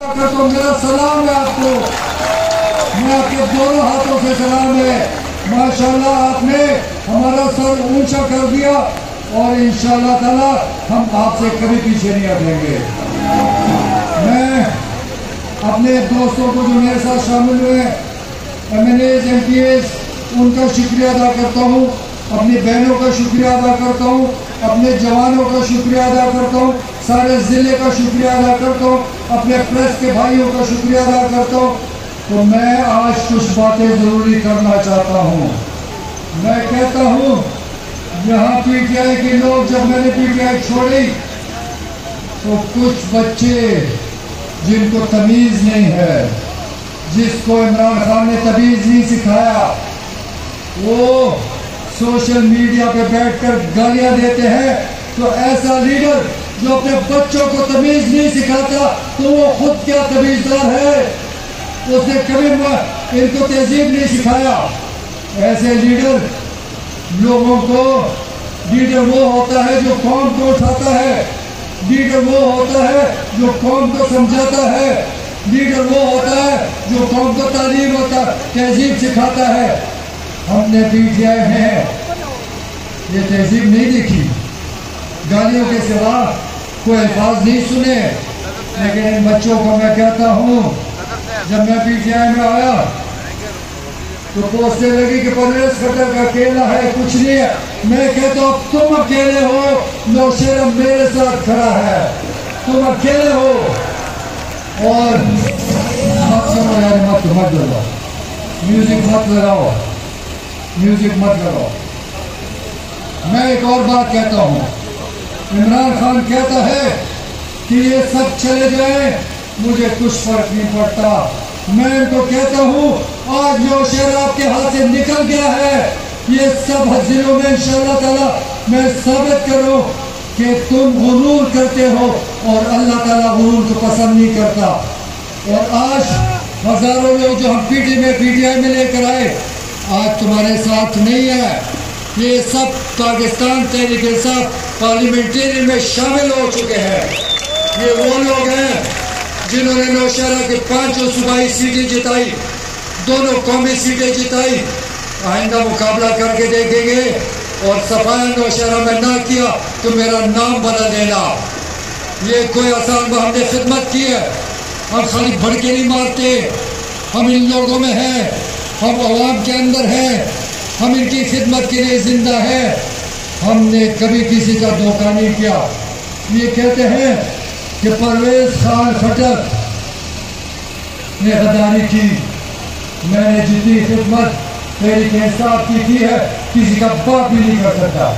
تو میرا سلام ہے آپ کو، میں آپ کے دونوں ہاتھوں سے سلام ہے۔ ماشاءاللہ آپ نے ہمارا سر اونچا کر دیا اور انشاءاللہ تعالی ہم آپ سے کبھی پیچھے نہیں ہٹیں گے۔ میں اپنے دوستوں کو جو میرے ساتھ شامل ہوئے ہیں، MLAs MPAs، ان کا شکریہ ادا کرتا ہوں، اپنی بہنوں کا شکریہ ادا کرتا ہوں، اپنے جوانوں کا شکریہ ادا کرتا ہوں، سارے ضلع کا شکریہ ادا کرتا ہوں، اپنے پریس کے بھائیوں کا شکریہ ادا کرتا ہوں۔ تو میں آج کچھ باتیں ضروری کرنا چاہتا ہوں۔ میں کہتا ہوں یہاں PTI کے لوگ، جب میں نے PTI چھوڑی تو کچھ بچے جن کو تمیز نہیں ہے، جس کو عمران خان نے تمیز نہیں سکھایا، وہ سوشل میڈیا پہ بیٹھ کر گالیاں دیتے ہیں۔ تو ایسا لیڈر جو اپنے بچوں کو تمیز نہیں سکھاتا تو وہ خود کیا تمیزدار ہے؟ اس نے کبھی ان کو تہذیب نہیں سکھایا۔ ایسے لیڈر لوگوں کو، لیڈر وہ ہوتا ہے جو قوم کو اٹھاتا ہے، لیڈر وہ ہوتا ہے جو قوم کو سمجھاتا ہے، لیڈر وہ ہوتا ہے جو قوم کو تعلیم اور تہذیب سکھاتا ہے۔ ہم نے PTI میں یہ تہذیب نہیں دیکھی، گالیوں کے سوا کوئی الفاظ نہیں سنے۔ لیکن ان بچوں کو میں کہتا ہوں، جب میں PTI میں آیا تو پوسٹیں لگی کہ پرویز خٹک کا اکیلا ہے، کچھ نہیں ہے۔ میں کہتا ہوں تم اکیلے ہو، نوشہرہ میرے ساتھ کھڑا ہے، تم اکیلے ہو۔ اور مت کرو یار، مت لگاؤ میوزک، مت لگاؤ میوزک، مت لگاؤ۔ میں ایک اور بات کہتا ہوں، عمران خان کہتا ہے کہ یہ سب چلے جائیں، مجھے کچھ فرق نہیں پڑتا۔ میں ان کو کہتا ہوں آج نوشہرہ آپ کے ہاتھ سے نکل گیا ہے، یہ سب ضلعوں میں انشاءاللہ تعالی میں ثابت کروں کہ تم غرور کرتے ہو اور اللہ تعالیٰ غرور کو پسند نہیں کرتا۔ اور آج ہزاروں لوگ جو ہم PTI میں لے کر آئے، آج تمہارے ساتھ نہیں ہے۔ یہ سب پاکستان تحریک انصاف پارلیمنٹری میں شامل ہو چکے ہیں۔ یہ وہ لوگ ہیں جنہوں نے نوشہرہ کی 5 صوبائی سیٹیں جتائی، دونوں قومی سیٹیں جتائی۔ آئندہ مقابلہ کر کے دیکھیں گے، اور صفایا نوشہرہ میں نہ کیا تو میرا نام بدل دینا۔ یہ کوئی آسان ہم نے خدمت کی ہے، ہم خالی بھڑکے نہیں مارتے، ہم ان لوگوں میں ہیں، ہم عوام کے اندر ہیں، ہم ان کی خدمت کے لیے زندہ ہیں۔ ہم نے کبھی کسی کا دھوکہ نہیں کیا۔ یہ کہتے ہیں کہ پرویز خان خٹک نے غداری کی، میں نے جتنی خدمت تحریک انصاف کی ہے کسی کا باپ بھی نہیں کر سکتا۔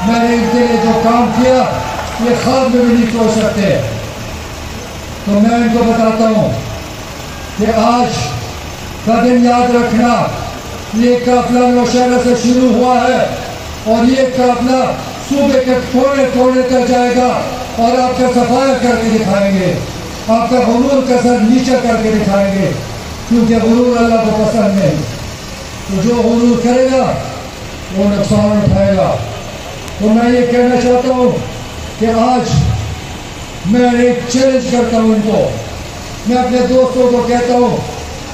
میں نے ان کے لیے جو کام کیا یہ خواب میں بھی نہیں سوچ سکتے۔ تو میں ان کو بتاتا ہوں کہ آج کا دن یاد رکھنا، یہ قافلہ نوشہرہ سے شروع ہوا ہے اور یہ قافلہ صوبے کے کونے کونے تک جائے گا، اور آپ کا صفایا کر کے دکھائیں گے، آپ کا غرور کا سر نیچا کر کے دکھائیں گے، کیونکہ غرور اللہ کو پسند نہیں۔ تو جو غرور کرے گا وہ نقصان اٹھائے گا۔ تو میں یہ کہنا چاہتا ہوں کہ آج میں ایک چیلنج کرتا ہوں ان کو، میں اپنے دوستوں کو کہتا ہوں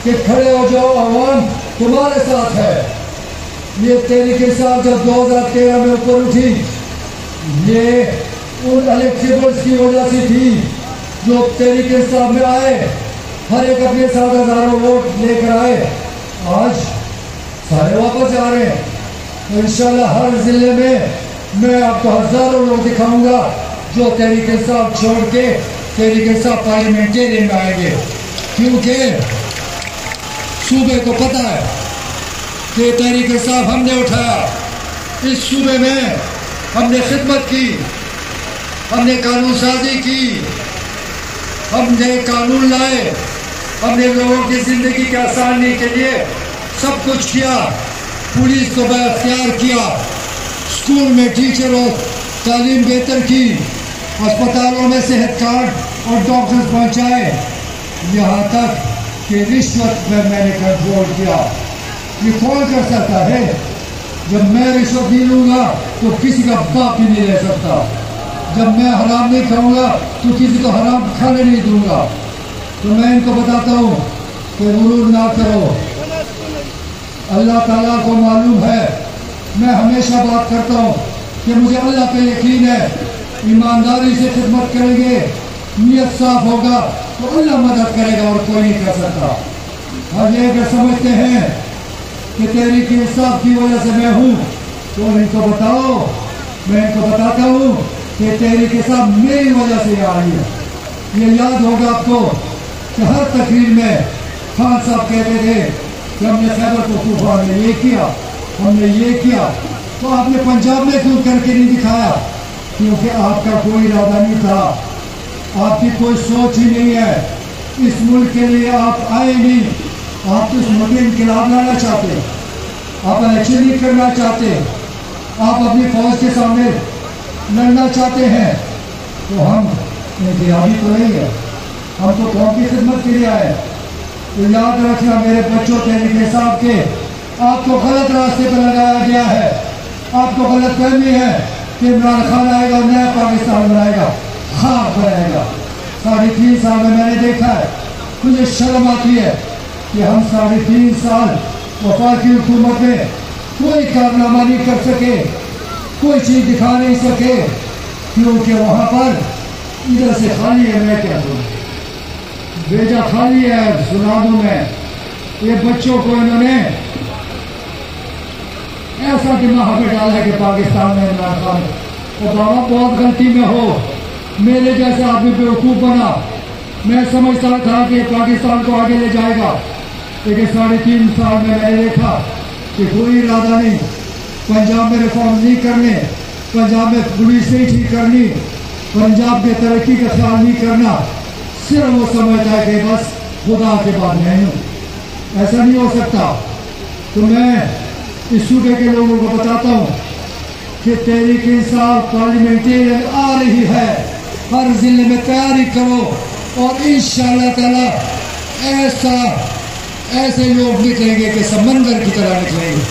کہ کھڑے ہو جاؤ، عوام تمہارے ساتھ ہے۔ یہ تحریک انصاف جب 2013 میں اوپر اٹھی، یہ ان الیکٹیبلز کی وجہ سے تھی جو تحریک انصاف میں آئے، ہر ایک اپنے ساتھ ہزاروں ووٹ لے کر آئے۔ آج سارے واپس آ رہے ہیں، تو انشاءاللہ ہر ضلع میں میں آپ کو ہزاروں لوگ دکھاؤں گا جو تحریک انصاف چھوڑ کے تحریک انصاف پارلیمنٹری میں آئیں گے، کیونکہ صوبے کو پتہ ہے کہ تحریک انصاف ہم نے اٹھایا، اس صوبے میں ہم نے خدمت کی، ہم نے قانون سازی کی، ہم نے قانون لائے، ہم نے لوگوں کی زندگی کے آسانی کے لیے سب کچھ کیا، پولیس کو بااختیار کیا، اسکول میں ٹیچر اور تعلیم بہتر کی، اسپتالوں میں صحت کارڈ اور ڈاکٹر پہنچائے، یہاں تک کہ رشوت میں نے کنٹرول کیا۔ یہ کون کر سکتا ہے؟ جب میں رشوت نہیں لوں گا تو کسی کا باپ بھی نہیں رہ سکتا، جب میں حرام نہیں کھاؤں گا تو کسی کو حرام کھانے نہیں دوں گا۔ تو میں ان کو بتاتا ہوں کہ غرور نہ کرو. اللہ تعالیٰ کو معلوم ہے میں ہمیشہ بات کرتا ہوں کہ مجھے اللہ پہ یقین ہے. ایمانداری سے خدمت کریں گے, نیت صاف ہوگا تو اللہ مدد کرے گا اور کوئی نہیں کر سکتا. اور یہ اگر سمجھتے ہیں کہ تحریک انصاف کی وجہ سے میں ہوں تو ان کو بتاؤ, میں ان کو بتاتا ہوں کہ تحریک انصاف میری وجہ سے آئی ہے. یہ یاد ہوگا آپ کو کہ ہر تقریر میں خان صاحب کہتے تھے کہ ہم نے خیبر پختونخوا میں یہ کیا, ہم نے یہ کیا. تو آپ نے پنجاب میں کیوں کر کے نہیں دکھایا؟ کیونکہ آپ کا کوئی ارادہ نہیں تھا, آپ کی کوئی سوچ ہی نہیں ہے. اس ملک کے لیے آپ آئے نہیں. آپ اس ملک میں انقلاب لانا چاہتے, آپ الیکشن نہیں کرنا چاہتے, آپ اپنی فوج کے سامنے لڑنا چاہتے ہیں. تو ہم انقلابی تو نہیں ہے, ہم تو قوم کی خدمت کے لیے آئے. تو یاد رکھنا میرے بچوں تحریک انصاف کے, آپ کو غلط راستے پر لگایا گیا ہے. آپ کو غلط فہمی ہے کہ عمران خان آئے گا اور نیا پاکستان بنائے گا, خواب بنائے گا. 3.5 سال میں نے دیکھا ہے, مجھے شرم آتی ہے کہ ہم 3.5 سال وفاقی حکومت میں کوئی کارنامہ نہیں کر سکے, کوئی چیز دکھا نہیں سکے, کیونکہ وہاں پر ادھر سے خالی ہے. میں کیا دوں, بیجا خالی ہے. سنا دوں میں, یہ بچوں کو انہوں نے ایسا دماغ میں ڈالا ہے کہ پاکستان میں عمران خان اوباما بہت غلطی میں ہو. میرے جیسے آدمی بیوقوف بنا, میں سمجھتا تھا کہ پاکستان کو آگے لے جائے گا, لیکن 3.5 سال میں نے دیکھا کہ کوئی ارادہ نہیں. پنجاب میں ریفارم نہیں کرنے, پنجاب میں پولیس نہیں ٹھیک کرنی, پنجاب کے ترقی کا خیال نہیں کرنا. صرف وہ سمجھتا ہے کہ بس خدا کے بعد میں ہوں. ایسا نہیں ہو سکتا. تو میں اس صوبے کے لوگوں کو بتاتا ہوں کہ تحریک انصاف پارلیمنٹری آ رہی ہے. ہر ضلع میں تیاری کرو اور انشاءاللہ تعالی ایسے لوگ نکلیں گے کہ سمندر کی طرح نکلیں گے.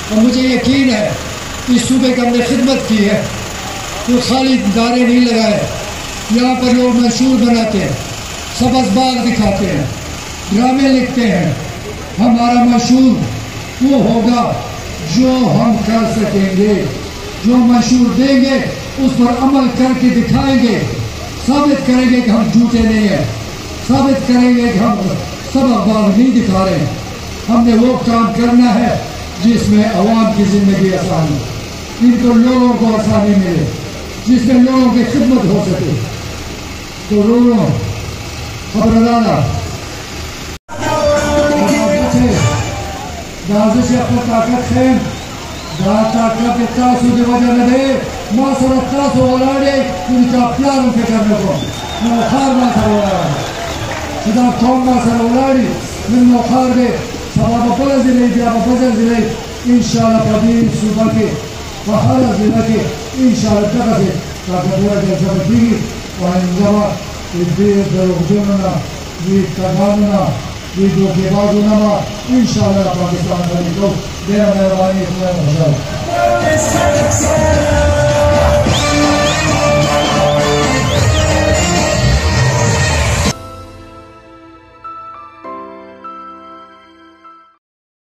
اور مجھے یقین ہے اس صوبے کی ہم نے خدمت کی ہے, تو خالی دارے نہیں لگائے. یہاں پر لوگ مشہور بناتے ہیں, سبز باغ دکھاتے ہیں, ڈرامے لکھتے ہیں. ہمارا مشہور وہ ہوگا جو ہم کر سکیں گے, جو مشہور دیں گے اس پر عمل کر کے دکھائیں گے, ثابت کریں گے کہ ہم جھوٹے نہیں ہیں, ثابت کریں گے کہ ہم سبق باغ نہیں دکھا رہے ہیں. ہم نے وہ کام کرنا ہے جس میں عوام کی زندگی آسان ہو, ان کو لوگوں کو آسانی ملے, جس میں لوگوں کی خدمت ہو سکے. تو لوگوں خبردار دازش اپنا طاقت خیم دا طاقت تاسو دی وجہ نہ دے ما سره تاسو ولاړې ان کا پلان فکر نه کوم نو خار ما سره ولاړ دا قوم ما سره ولاړې من نو خار دې سبا په بل ځای بیا په بل ځای ان شاء الله په دې صوبه کې په هر ځای کې ان شاء الله دغه طاقت ورته ځای کیږي او انځوا دې دروغجنونه دې کارونه یہ جو کے بعد انما انشاءاللہ پاکستان بنی کو میرا مہربانی خدا